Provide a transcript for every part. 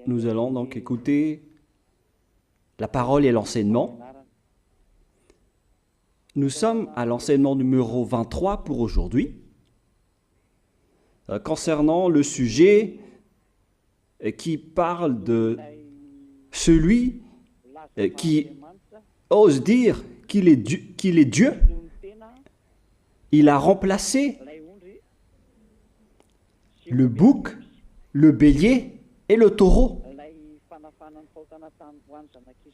Nous allons donc écouter la parole et l'enseignement. Nous sommes à l'enseignement numéro 23 pour aujourd'hui, concernant le sujet qui parle de celui qui ose dire qu'il est Dieu. Il a remplacé le bouc, le bélier et le taureau,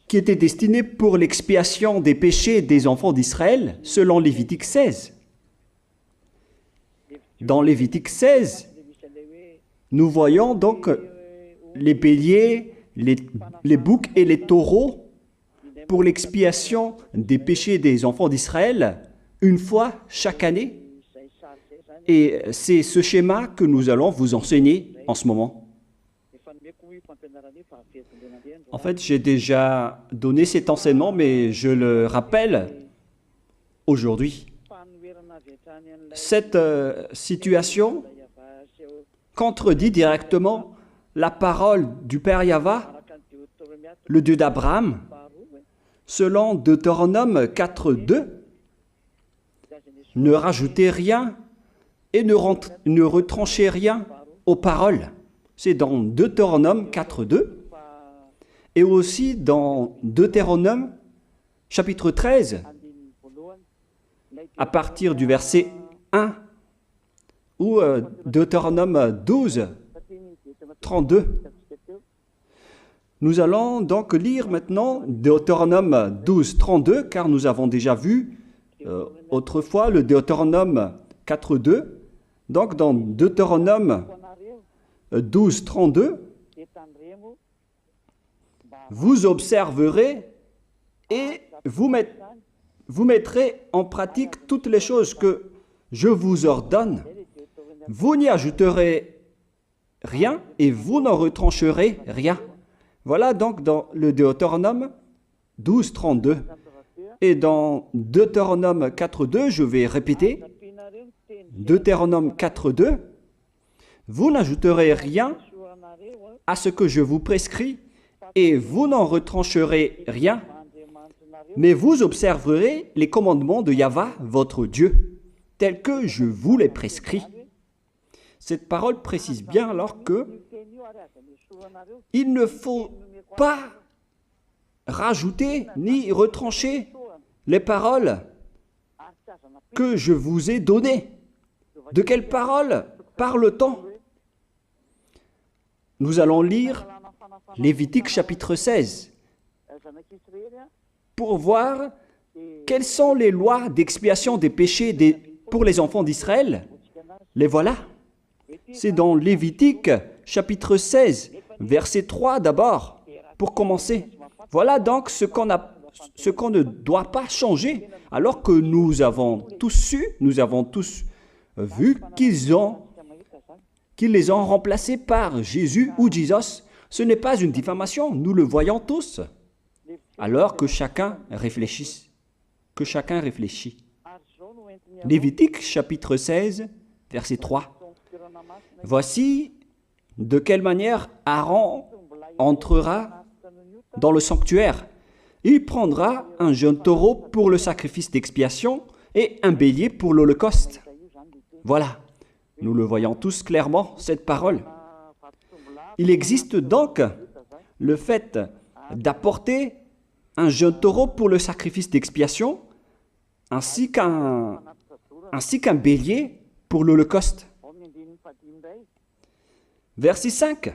qui étaient destinés pour l'expiation des péchés des enfants d'Israël, selon Lévitique 16. Dans Lévitique 16, nous voyons donc les béliers, les boucs et les taureaux pour l'expiation des péchés des enfants d'Israël, une fois chaque année. Et c'est ce schéma que nous allons vous enseigner en ce moment. En fait, j'ai déjà donné cet enseignement, mais je le rappelle aujourd'hui. Cette situation contredit directement la parole du Père Yahva, le Dieu d'Abraham, selon Deutéronome 4.2. Ne rajoutez rien et ne retranchez rien aux paroles. C'est dans Deutéronome 4.2 et aussi dans Deutéronome chapitre 13, à partir du verset 1, ou Deutéronome 12, 32. Nous allons donc lire maintenant Deutéronome 12, 32, car nous avons déjà vu autrefois le Deutéronome 4.2. Donc dans Deutéronome 12, 32, vous observerez et vous mettrez en pratique toutes les choses que je vous ordonne. Vous n'y ajouterez rien et vous n'en retrancherez rien. Voilà donc dans le Deutéronome 12, 32. Et dans Deutéronome 4.2, je vais répéter, Deutéronome 4.2, vous n'ajouterez rien à ce que je vous prescris et vous n'en retrancherez rien, mais vous observerez les commandements de Yahva, votre Dieu, tels que je vous les prescris. Cette parole précise bien alors que il ne faut pas rajouter ni retrancher les paroles que je vous ai données. De quelles paroles parle-t-on? Nous allons lire Lévitique chapitre 16 pour voir quelles sont les lois d'expiation des péchés pour les enfants d'Israël. Les voilà. C'est dans Lévitique chapitre 16, verset 3 d'abord, pour commencer. Voilà donc ce qu'on ne doit pas changer, alors que nous avons tous su, nous avons tous vu qu'ils les ont remplacés par Jésus ou Jesus. Ce n'est pas une diffamation, nous le voyons tous. Alors que chacun réfléchisse. Lévitique chapitre 16, verset 3. Voici de quelle manière Aaron entrera dans le sanctuaire. Il prendra un jeune taureau pour le sacrifice d'expiation et un bélier pour l'holocauste. Voilà, nous le voyons tous clairement, cette parole. Il existe donc le fait d'apporter un jeune taureau pour le sacrifice d'expiation, ainsi qu'un bélier pour l'holocauste. Verset 5.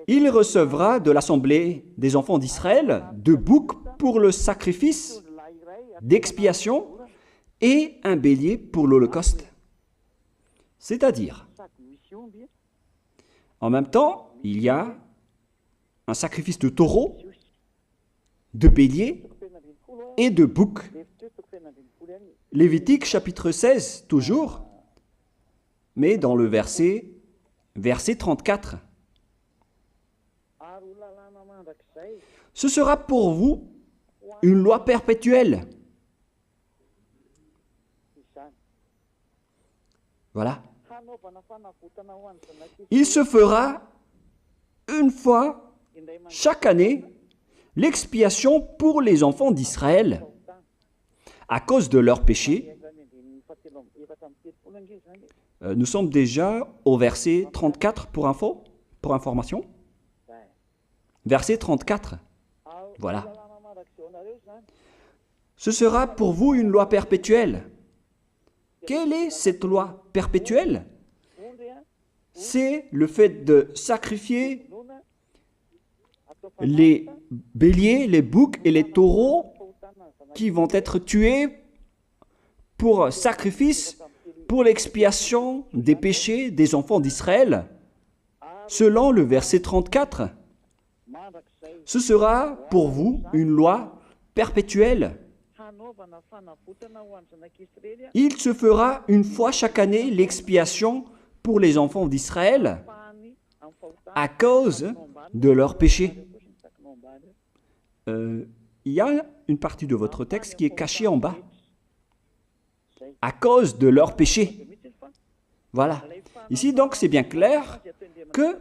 Il recevra de l'assemblée des enfants d'Israël 2 boucs pour le sacrifice d'expiation et un bélier pour l'holocauste. C'est-à-dire, en même temps, il y a un sacrifice de taureau, de bélier et de bouc. Lévitique chapitre 16, toujours, mais dans le verset 34. Ce sera pour vous une loi perpétuelle. Voilà. Il se fera une fois chaque année l'expiation pour les enfants d'Israël à cause de leurs péchés. Nous sommes déjà au verset 34 pour information. Verset 34. Voilà. Ce sera pour vous une loi perpétuelle. Quelle est cette loi perpétuelle? C'est le fait de sacrifier les béliers, les boucs et les taureaux qui vont être tués pour sacrifice, pour l'expiation des péchés des enfants d'Israël. Selon le verset 34, ce sera pour vous une loi perpétuelle. Il se fera une fois chaque année l'expiation pour les enfants d'Israël à cause de leurs péchés. Il y a une partie de votre texte qui est cachée en bas. À cause de leurs péchés. Voilà. Ici, donc, c'est bien clair que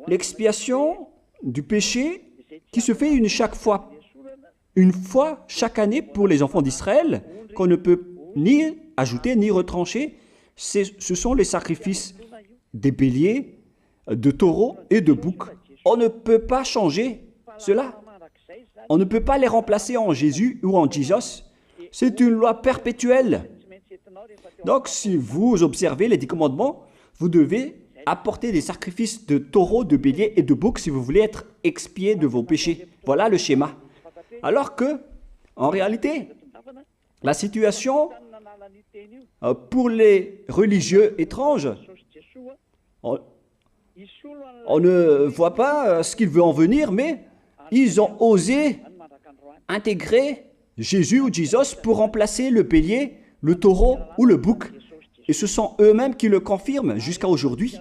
l'expiation du péché qui se fait une fois chaque année pour les enfants d'Israël, qu'on ne peut ni ajouter ni retrancher, ce sont les sacrifices des béliers, de taureaux et de boucs. On ne peut pas changer cela. On ne peut pas les remplacer en Jésus ou en Jesus. C'est une loi perpétuelle. Donc, si vous observez les 10 commandements, vous devez apporter des sacrifices de taureaux, de béliers et de boucs si vous voulez être expié de vos péchés. Voilà le schéma. Alors que, en réalité, la situation pour les religieux étranges, on ne voit pas ce qu'il veut en venir, mais ils ont osé intégrer Jésus ou Jesus pour remplacer le bélier, le taureau ou le bouc. Et ce sont eux-mêmes qui le confirment jusqu'à aujourd'hui.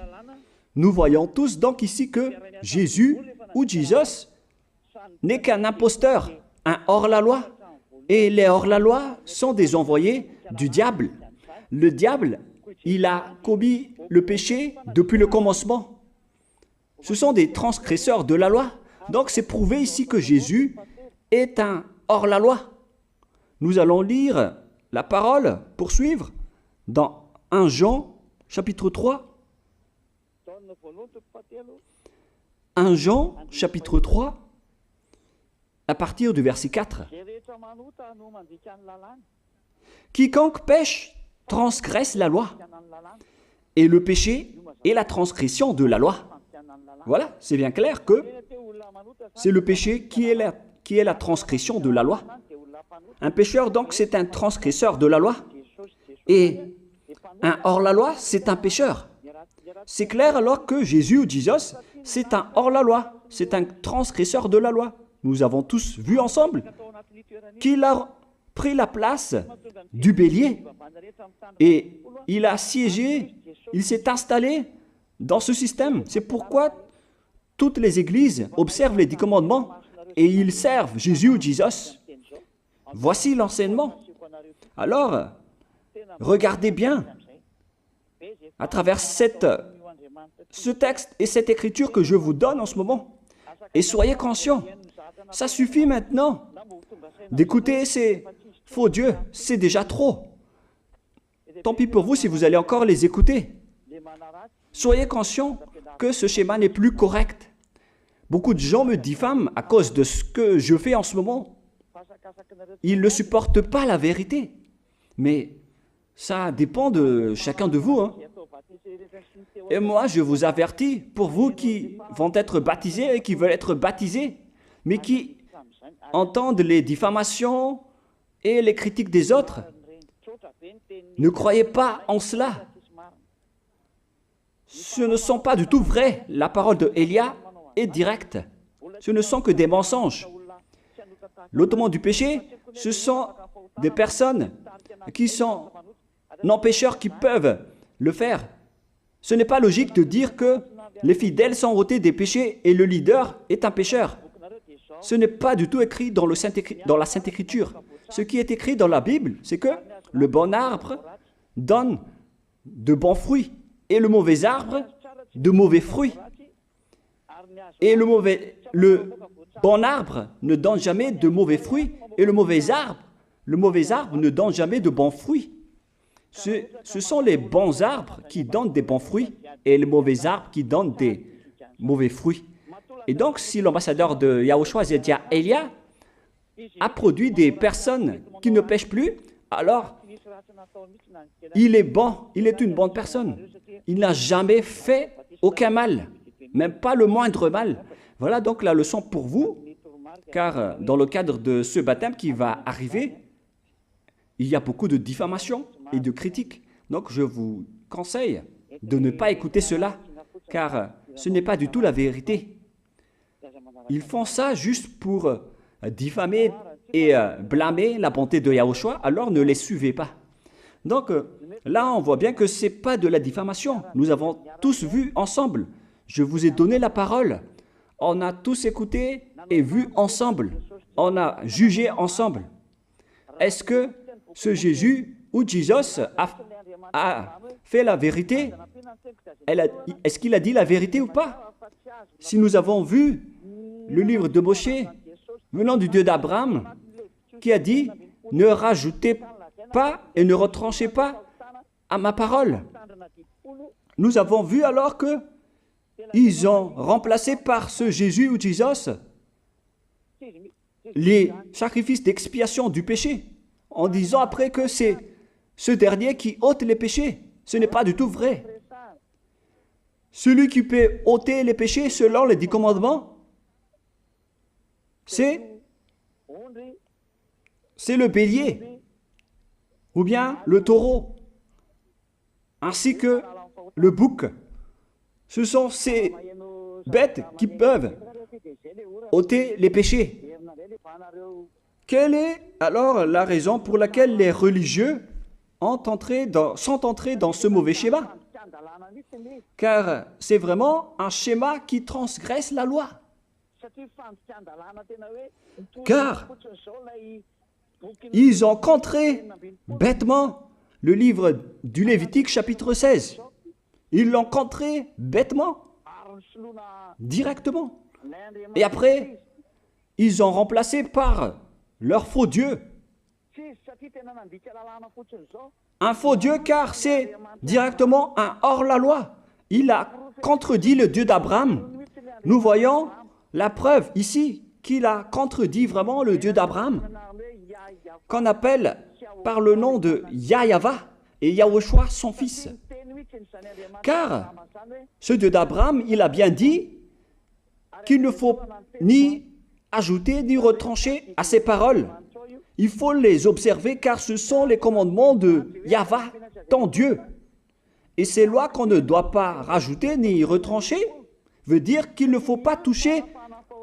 Nous voyons tous donc ici que Jésus ou Jesus n'est qu'un imposteur, un hors-la-loi. Et les hors-la-loi sont des envoyés du diable. Le diable, il a commis le péché depuis le commencement. Ce sont des transgresseurs de la loi. Donc c'est prouvé ici que Jésus est un hors-la-loi. Nous allons lire la parole, poursuivre, dans 1 Jean, chapitre 3. 1 Jean, chapitre 3, à partir du verset 4. Quiconque pêche transgresse la loi, et le péché est la transgression de la loi. Voilà, c'est bien clair que c'est le péché qui est la transgression de la loi. Un pécheur, donc, c'est un transgresseur de la loi. Et un hors-la-loi, c'est un pécheur. C'est clair alors que Jésus ou Jesus, c'est un hors-la-loi, c'est un transgresseur de la loi. Nous avons tous vu ensemble qu'il a pris la place du bélier et il a siégé, il s'est installé dans ce système. C'est pourquoi toutes les églises observent les 10 commandements et ils servent Jésus ou Jesus. Voici l'enseignement. Alors, regardez bien à travers ce texte et cette écriture que je vous donne en ce moment. Et soyez conscients, ça suffit maintenant d'écouter ces faux dieux, c'est déjà trop. Tant pis pour vous si vous allez encore les écouter. Soyez conscients que ce schéma n'est plus correct. Beaucoup de gens me diffament à cause de ce que je fais en ce moment. Ils ne supportent pas la vérité. Mais ça dépend de chacun de vous. Et moi, je vous avertis, pour vous qui vont être baptisés et qui veulent être baptisés, mais qui entendent les diffamations et les critiques des autres, ne croyez pas en cela. Ce ne sont pas du tout vrai. La parole de Élia est directe. Ce ne sont que des mensonges. L'ôtement du péché, ce sont des personnes qui sont non-pécheurs qui peuvent le faire. Ce n'est pas logique de dire que les fidèles sont ôtés des péchés et le leader est un pécheur. Ce n'est pas du tout écrit dans la Sainte Écriture. Ce qui est écrit dans la Bible, c'est que le bon arbre donne de bons fruits et le mauvais arbre de mauvais fruits. Et le bon arbre ne donne jamais de mauvais fruits, et le mauvais arbre ne donne jamais de bons fruits. Ce sont les bons arbres qui donnent des bons fruits, et les mauvais arbres qui donnent des mauvais fruits. Et donc, si l'ambassadeur de Yahushua, Zedia Elia, a produit des personnes qui ne pêchent plus, alors il est bon, il est une bonne personne. Il n'a jamais fait aucun mal, même pas le moindre mal. Voilà donc la leçon pour vous, car dans le cadre de ce baptême qui va arriver, il y a beaucoup de diffamation et de critiques. Donc je vous conseille de ne pas écouter cela, car ce n'est pas du tout la vérité. Ils font ça juste pour diffamer et blâmer la bonté de Yahushua, alors ne les suivez pas. Donc là, on voit bien que ce n'est pas de la diffamation. Nous avons tous vu ensemble. Je vous ai donné la parole. On a tous écouté et vu ensemble. On a jugé ensemble. Est-ce que ce Jésus ou Jésus a fait la vérité? Est-ce qu'il a dit la vérité ou pas? Si nous avons vu le livre de Moshé venant du Dieu d'Abraham qui a dit « Ne rajoutez pas et ne retranchez pas à ma parole ». Nous avons vu alors que ils ont remplacé par ce Jésus ou Jésus les sacrifices d'expiation du péché, en disant après que c'est ce dernier qui ôte les péchés. Ce n'est pas du tout vrai. Celui qui peut ôter les péchés selon les 10 commandements, c'est le bélier, ou bien le taureau, ainsi que le bouc. Ce sont ces bêtes qui peuvent ôter les péchés. Quelle est alors la raison pour laquelle les religieux sont entrés dans ce mauvais schéma? Car c'est vraiment un schéma qui transgresse la loi. Car ils ont contré bêtement le livre du Lévitique chapitre 16. Ils l'ont contré bêtement, directement. Et après, ils ont remplacé par leur faux Dieu. Un faux Dieu car c'est directement un hors-la-loi. Il a contredit le Dieu d'Abraham. Nous voyons la preuve ici qu'il a contredit vraiment le Dieu d'Abraham, qu'on appelle par le nom de Yahava et Yahushua son fils. Car ce Dieu d'Abraham, il a bien dit qu'il ne faut ni ajouter ni retrancher à ses paroles. Il faut les observer car ce sont les commandements de Yahva, ton Dieu. Et ces lois qu'on ne doit pas rajouter ni retrancher veut dire qu'il ne faut pas toucher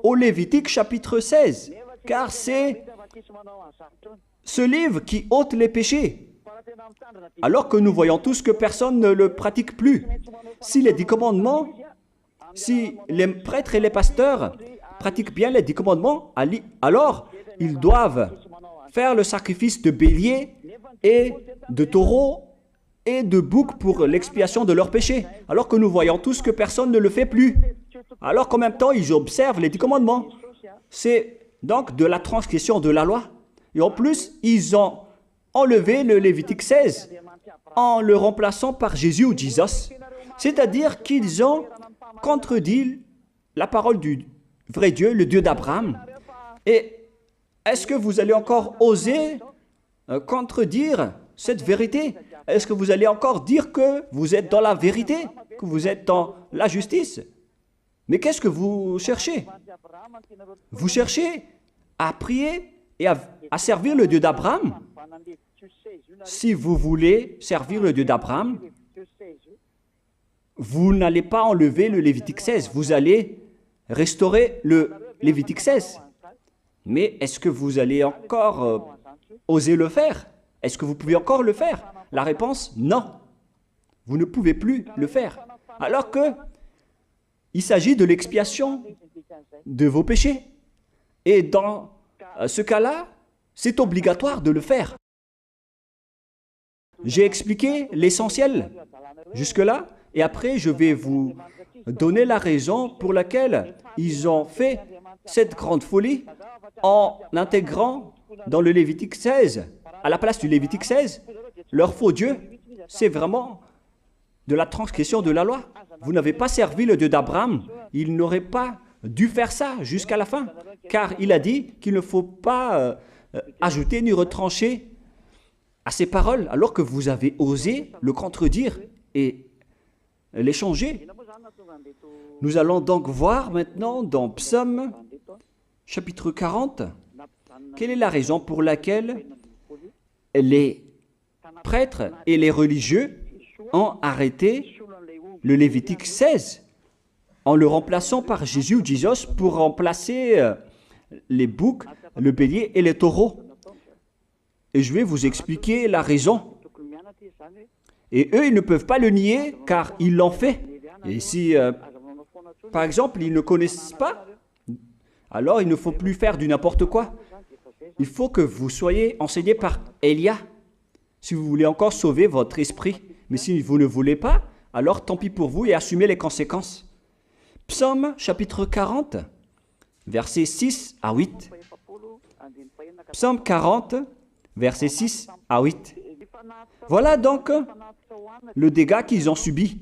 au Lévitique chapitre 16, car c'est ce livre qui ôte les péchés. Alors que nous voyons tous que personne ne le pratique plus. Si les 10 commandements, si les prêtres et les pasteurs pratiquent bien les 10 commandements, alors ils doivent faire le sacrifice de bélier et de taureau et de bouc pour l'expiation de leurs péchés. Alors que nous voyons tous que personne ne le fait plus. Alors qu'en même temps, ils observent les 10 commandements. C'est donc de la transgression de la loi. Et en plus, ils ont enlevé le Lévitique 16 en le remplaçant par Jésus ou Jésus. C'est-à-dire qu'ils ont contredit la parole du vrai Dieu, le Dieu d'Abraham. Et est-ce que vous allez encore oser contredire cette vérité? Est-ce que vous allez encore dire que vous êtes dans la vérité, que vous êtes dans la justice? Mais qu'est-ce que vous cherchez? Vous cherchez à prier et à servir le Dieu d'Abraham. Si vous voulez servir le Dieu d'Abraham, vous n'allez pas enlever le Lévitique 16, vous allez restaurer le Lévitique 16. Mais est-ce que vous allez encore oser le faire? Est-ce que vous pouvez encore le faire? La réponse, non. Vous ne pouvez plus le faire. Alors que il s'agit de l'expiation de vos péchés. Et dans ce cas-là, c'est obligatoire de le faire. J'ai expliqué l'essentiel jusque-là et après je vais vous donner la raison pour laquelle ils ont fait cette grande folie en intégrant dans le Lévitique 16, à la place du Lévitique 16, leur faux Dieu. C'est vraiment de la transgression de la loi. Vous n'avez pas servi le Dieu d'Abraham. Il n'aurait pas dû faire ça jusqu'à la fin, car il a dit qu'il ne faut pas ajouter ni retrancher à ses paroles, alors que vous avez osé le contredire et les changer. Nous allons donc voir maintenant dans Psaume chapitre 40, quelle est la raison pour laquelle les prêtres et les religieux ont arrêté le Lévitique 16 en le remplaçant par Jésus ou Jesus pour remplacer les boucs, le bélier et les taureaux. Et je vais vous expliquer la raison. Et eux, ils ne peuvent pas le nier car ils l'ont fait. Et si, par exemple, ils ne connaissent pas, alors il ne faut plus faire du n'importe quoi. Il faut que vous soyez enseigné par Élia, si vous voulez encore sauver votre esprit. Mais si vous ne voulez pas, alors tant pis pour vous et assumez les conséquences. Psaume chapitre 40, versets 6 à 8. Psaume 40, versets 6 à 8. Voilà donc le dégât qu'ils ont subi.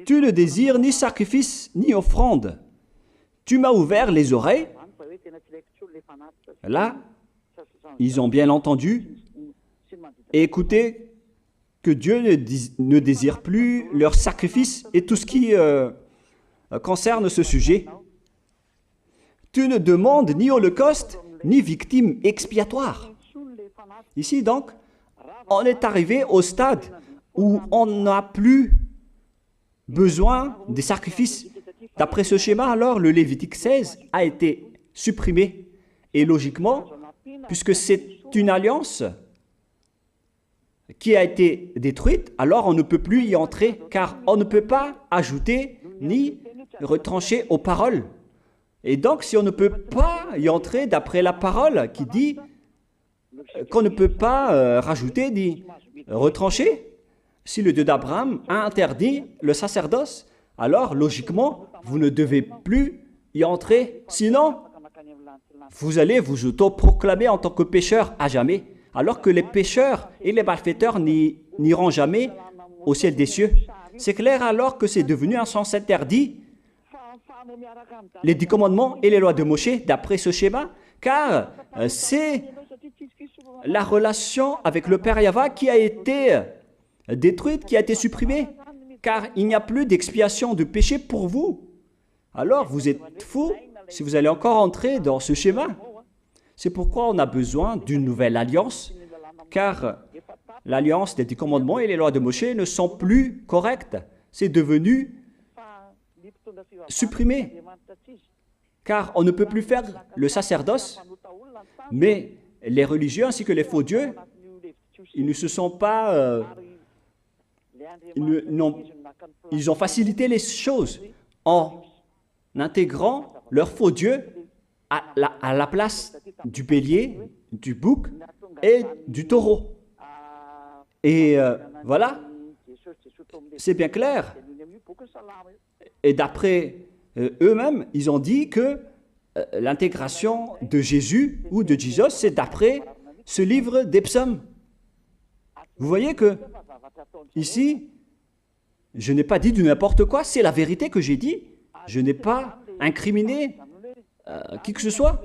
Tu ne désires ni sacrifice ni offrande. Tu m'as ouvert les oreilles. Là, ils ont bien entendu et écouté que Dieu ne désire plus leur sacrifice et tout ce qui concerne ce sujet. Tu ne demandes ni holocauste, ni victime expiatoire. Ici donc, on est arrivé au stade où on n'a plus besoin des sacrifices. D'après ce schéma, alors, le Lévitique 16 a été supprimé. Et logiquement, puisque c'est une alliance qui a été détruite, alors on ne peut plus y entrer, car on ne peut pas ajouter ni retrancher aux paroles. Et donc, si on ne peut pas y entrer d'après la parole qui dit qu'on ne peut pas rajouter ni retrancher, si le Dieu d'Abraham a interdit le sacerdoce, alors logiquement, vous ne devez plus y entrer. Sinon, vous allez vous autoproclamer en tant que pécheur à jamais, alors que les pécheurs et les malfaiteurs n'iront jamais au ciel des cieux. C'est clair alors que c'est devenu un sens interdit, les 10 commandements et les lois de Moïse, d'après ce schéma, car c'est la relation avec le Père Yahva qui a été détruite, qui a été supprimée, car il n'y a plus d'expiation de péché pour vous. Alors vous êtes fous si vous allez encore entrer dans ce schéma. C'est pourquoi on a besoin d'une nouvelle alliance, car l'alliance des 10 commandements et les lois de Moïse ne sont plus correctes. C'est devenu supprimé, car on ne peut plus faire le sacerdoce, mais les religieux ainsi que les faux dieux, ils ne se sont pas... ils ont facilité les choses en intégrant leur faux dieu à la place du bélier, du bouc et du taureau. Et voilà, c'est bien clair. Et d'après eux-mêmes, ils ont dit que l'intégration de Jésus ou de Jesus, c'est d'après ce livre des psaumes. Vous voyez que ici, je n'ai pas dit du n'importe quoi, c'est la vérité que j'ai dit. Je n'ai pas incriminé qui que ce soit.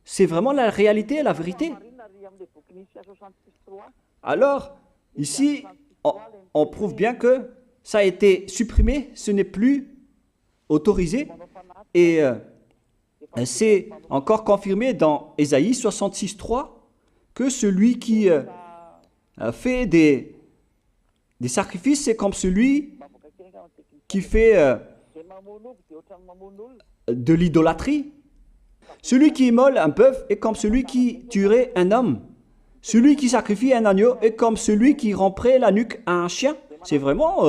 C'est vraiment la réalité et la vérité. Alors, ici, on prouve bien que ça a été supprimé, ce n'est plus autorisé. Et c'est encore confirmé dans Ésaïe 66.3 que celui qui fait des sacrifices, c'est comme celui qui fait de l'idolâtrie. Celui qui immole un bœuf est comme celui qui tuerait un homme. Celui qui sacrifie un agneau est comme celui qui romprait la nuque à un chien. C'est vraiment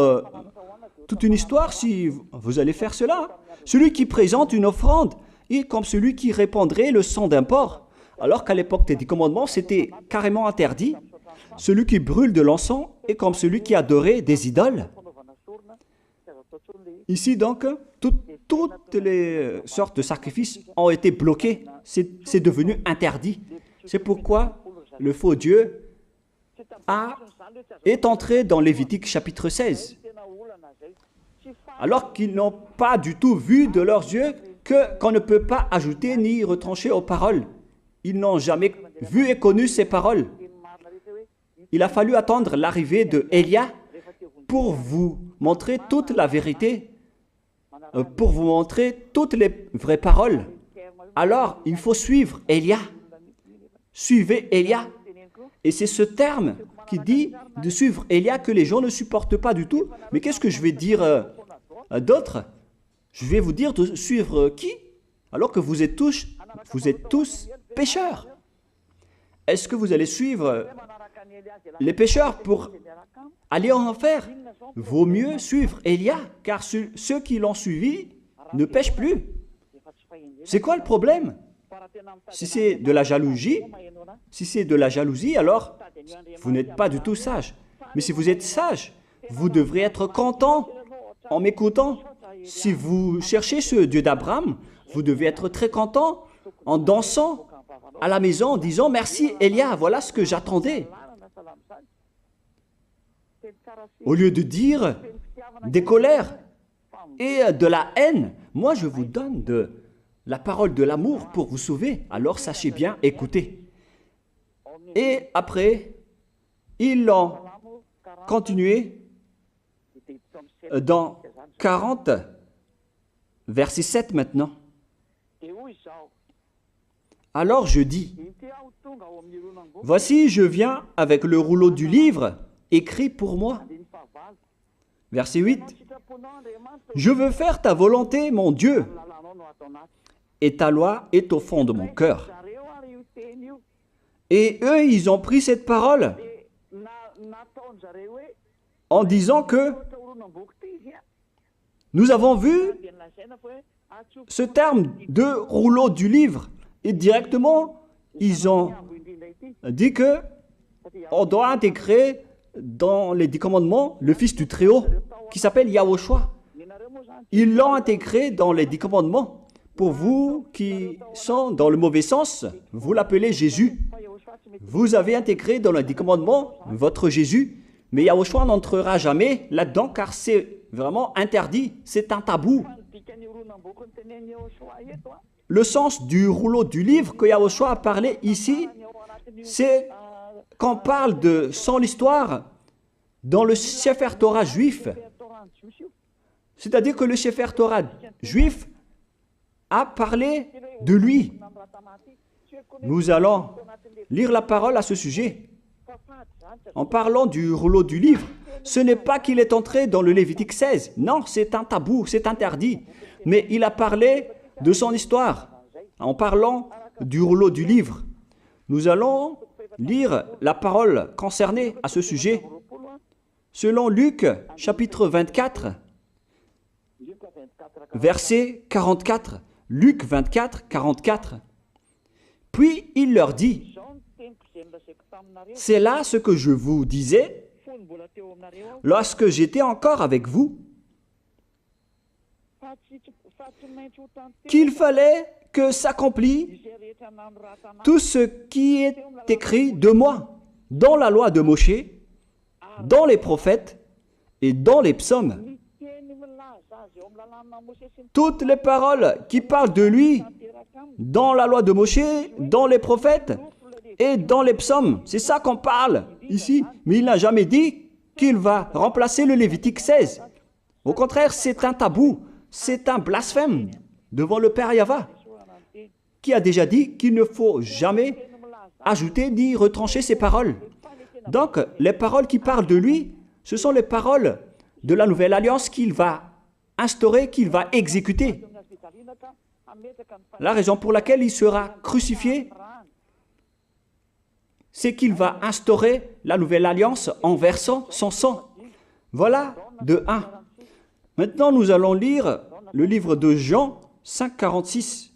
toute une histoire si vous allez faire cela. Celui qui présente une offrande est comme celui qui répandrait le sang d'un porc. Alors qu'à l'époque des 10 commandements, c'était carrément interdit. celui qui brûle de l'encens est comme celui qui adorait des idoles. Ici donc, toutes les sortes de sacrifices ont été bloqués. C'est devenu interdit. C'est pourquoi le faux Dieu est entré dans Lévitique chapitre 16. Alors qu'ils n'ont pas du tout vu de leurs yeux qu'on ne peut pas ajouter ni retrancher aux paroles. Ils n'ont jamais vu et connu ces paroles. Il a fallu attendre l'arrivée de Élia pour vous montrer toute la vérité, pour vous montrer toutes les vraies paroles. Alors, il faut suivre Élia. Suivez Élia. Et c'est ce terme qui dit de suivre Élia que les gens ne supportent pas du tout. Mais qu'est-ce que je vais dire d'autre? Je vais vous dire de suivre qui? Alors que vous êtes tous pécheurs. Est-ce que vous allez suivre les pécheurs pour aller en enfer? Vaut mieux suivre Élia, car ceux qui l'ont suivi ne pêchent plus. C'est quoi le problème? Si c'est de la jalousie, alors vous n'êtes pas du tout sage. Mais si vous êtes sage, vous devrez être content en m'écoutant. Si vous cherchez ce Dieu d'Abraham, vous devez être très content en dansant à la maison en disant « Merci Élia, voilà ce que j'attendais ». Au lieu de dire des colères et de la haine, moi je vous donne de la parole de l'amour pour vous sauver. Alors sachez bien écouter. Et après, ils l'ont continué dans 40, verset 7 maintenant. Alors je dis, voici je viens avec le rouleau du livre écrit pour moi. Verset 8, je veux faire ta volonté, mon Dieu, et ta loi est au fond de mon cœur. Et eux, ils ont pris cette parole en disant que nous avons vu ce terme de rouleau du livre. Et directement, ils ont dit que on doit intégrer dans les 10 commandements le Fils du Très-Haut qui s'appelle Yahushua. Ils l'ont intégré dans les 10 commandements. Pour vous qui sont dans le mauvais sens, vous l'appelez Jésus. Vous avez intégré dans les 10 commandements votre Jésus, mais Yahushua n'entrera jamais là-dedans car c'est vraiment interdit, c'est un tabou. Le sens du rouleau du livre que Yahushua a parlé ici, c'est qu'on parle de son histoire dans le Sefer Torah juif. C'est-à-dire que le Sefer Torah juif a parlé de lui. Nous allons lire la parole à ce sujet. En parlant du rouleau du livre, ce n'est pas qu'il est entré dans le Lévitique 16. Non, c'est un tabou, c'est interdit. Mais il a parlé de son histoire. En parlant du rouleau du livre, nous allons lire la parole concernée à ce sujet. Selon Luc, chapitre 24, verset 44. Luc 24, 44. Puis il leur dit, « C'est là ce que je vous disais lorsque j'étais encore avec vous, qu'il fallait que s'accomplisse tout ce qui est écrit de moi dans la loi de Moshe, dans les prophètes et dans les psaumes. » Toutes les paroles qui parlent de lui dans la loi de Moshe, dans les prophètes et dans les psaumes. C'est ça qu'on parle ici. Mais il n'a jamais dit qu'il va remplacer le Lévitique 16. Au contraire, c'est un tabou, c'est un blasphème devant le Père Yahva, qui a déjà dit qu'il ne faut jamais ajouter ni retrancher ses paroles. Donc, les paroles qui parlent de lui, ce sont les paroles de la nouvelle alliance qu'il va instaurer, qu'il va exécuter. La raison pour laquelle il sera crucifié, c'est qu'il va instaurer la nouvelle alliance en versant son sang. Voilà de 1. Maintenant, nous allons lire le livre de Jean 5,46.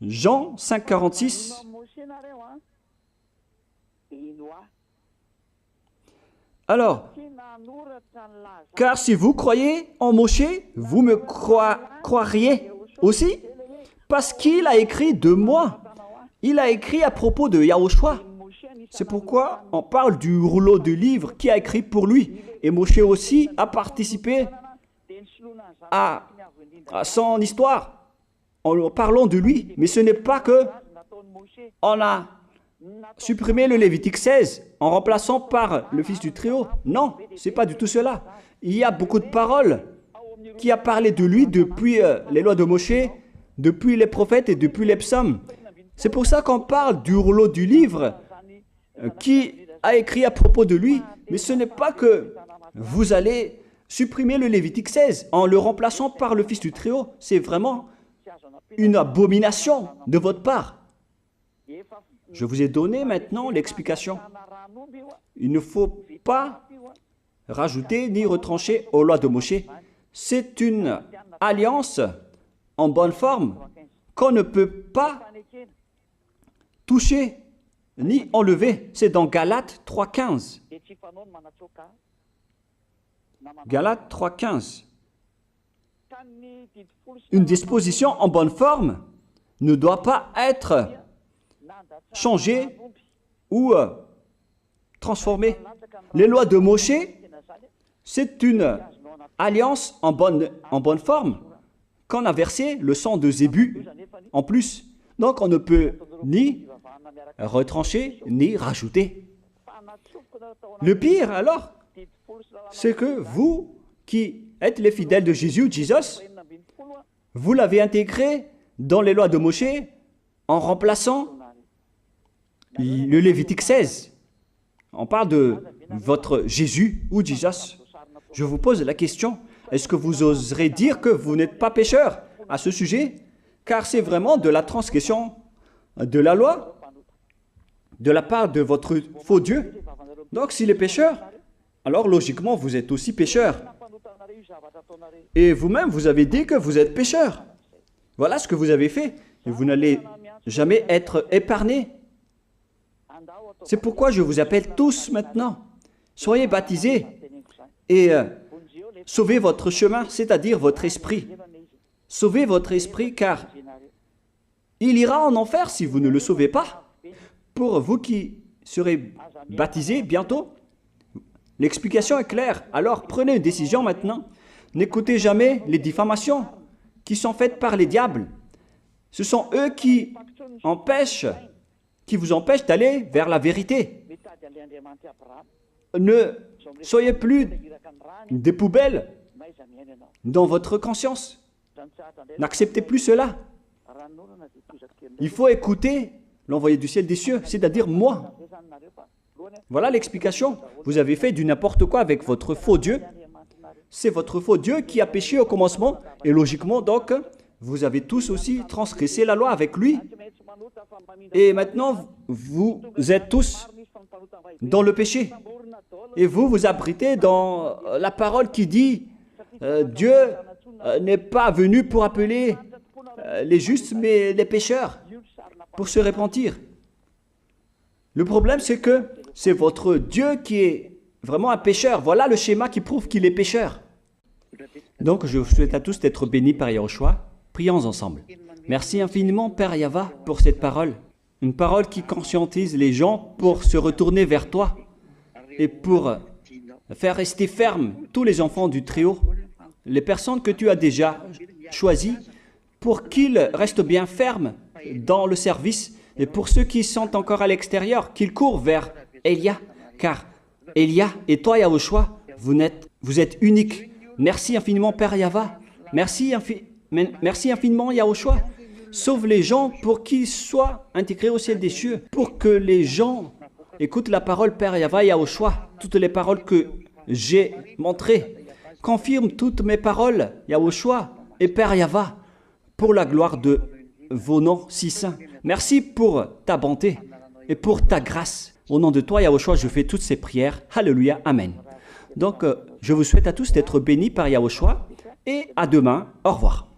Jean 5, 46. Alors, car si vous croyez en Moshe, vous me croiriez aussi, parce qu'il a écrit de moi. Il a écrit à propos de Yahushua. C'est pourquoi on parle du rouleau de livres qui a écrit pour lui. Et Moshe aussi a participé à son histoire en parlant de lui. Mais ce n'est pas que on a supprimé le Lévitique 16 en remplaçant par le fils du Très-Haut. Non, ce n'est pas du tout cela. Il y a beaucoup de paroles qui a parlé de lui depuis les lois de Moshe, depuis les prophètes et depuis les psaumes. C'est pour ça qu'on parle du rouleau du livre qui a écrit à propos de lui. Mais ce n'est pas que vous allez supprimer le Lévitique 16 en le remplaçant par le fils du Très-Haut. C'est vraiment une abomination de votre part. Je vous ai donné maintenant l'explication. Il ne faut pas rajouter ni retrancher aux lois de Moshe. C'est une alliance en bonne forme qu'on ne peut pas toucher ni enlever. C'est dans Galates 3,15. Galates 3,15. Une disposition en bonne forme ne doit pas être changée ou transformée. Les lois de Moshe, c'est une alliance en bonne forme qu'on a versé le sang de Zébu en plus. Donc on ne peut ni retrancher ni rajouter. Le pire alors, c'est que vous qui êtes les fidèles de Jésus, vous l'avez intégré dans les lois de Moshe en remplaçant le Lévitique 16. On parle de votre Jésus ou Jesus. Je vous pose la question, est-ce que vous oserez dire que vous n'êtes pas pécheur à ce sujet? Car c'est vraiment de la transgression de la loi de la part de votre faux Dieu. Donc s'il est pécheur, alors logiquement vous êtes aussi pécheur. Et vous-même, vous avez dit que vous êtes pécheur. Voilà ce que vous avez fait. Et vous n'allez jamais être épargné. C'est pourquoi je vous appelle tous maintenant. Soyez baptisés et sauvez votre chemin, c'est-à-dire votre esprit. Sauvez votre esprit car il ira en enfer si vous ne le sauvez pas. Pour vous qui serez baptisés bientôt, l'explication est claire. Alors prenez une décision maintenant. N'écoutez jamais les diffamations qui sont faites par les diables. Ce sont eux qui vous empêchent d'aller vers la vérité. Ne soyez plus des poubelles dans votre conscience. N'acceptez plus cela. Il faut écouter l'envoyé du ciel des cieux, c'est-à-dire moi. Voilà l'explication. Vous avez fait du n'importe quoi avec votre faux Dieu. C'est votre faux Dieu qui a péché au commencement. Et logiquement, donc, vous avez tous aussi transgressé la loi avec lui. Et maintenant, vous êtes tous dans le péché. Et vous vous abritez dans la parole qui dit Dieu n'est pas venu pour appeler les justes, mais les pécheurs, pour se repentir. Le problème, c'est que c'est votre Dieu qui est vraiment un pécheur. Voilà le schéma qui prouve qu'il est pécheur. Donc, je vous souhaite à tous d'être bénis par Yahushua. Prions ensemble. Merci infiniment, Père Yahva, pour cette parole. Une parole qui conscientise les gens pour se retourner vers toi et pour faire rester fermes tous les enfants du Très-Haut, les personnes que tu as déjà choisies, pour qu'ils restent bien fermes dans le service, et pour ceux qui sont encore à l'extérieur, qu'ils courent vers Elia, car Elia et toi, Yahushua, vous êtes uniques. Merci infiniment, Père Yahva. Merci infiniment, Yahushua. Sauve les gens pour qu'ils soient intégrés au ciel des cieux, pour que les gens écoutent la parole, Père Yahva, Yahushua, toutes les paroles que j'ai montrées. Confirme toutes mes paroles, Yahushua et Père Yahva, pour la gloire de vos noms si saints. Merci pour ta bonté et pour ta grâce. Au nom de toi, Yahushua, je fais toutes ces prières. Alléluia, Amen. Donc, je vous souhaite à tous d'être bénis par Yahushua et à demain. Au revoir.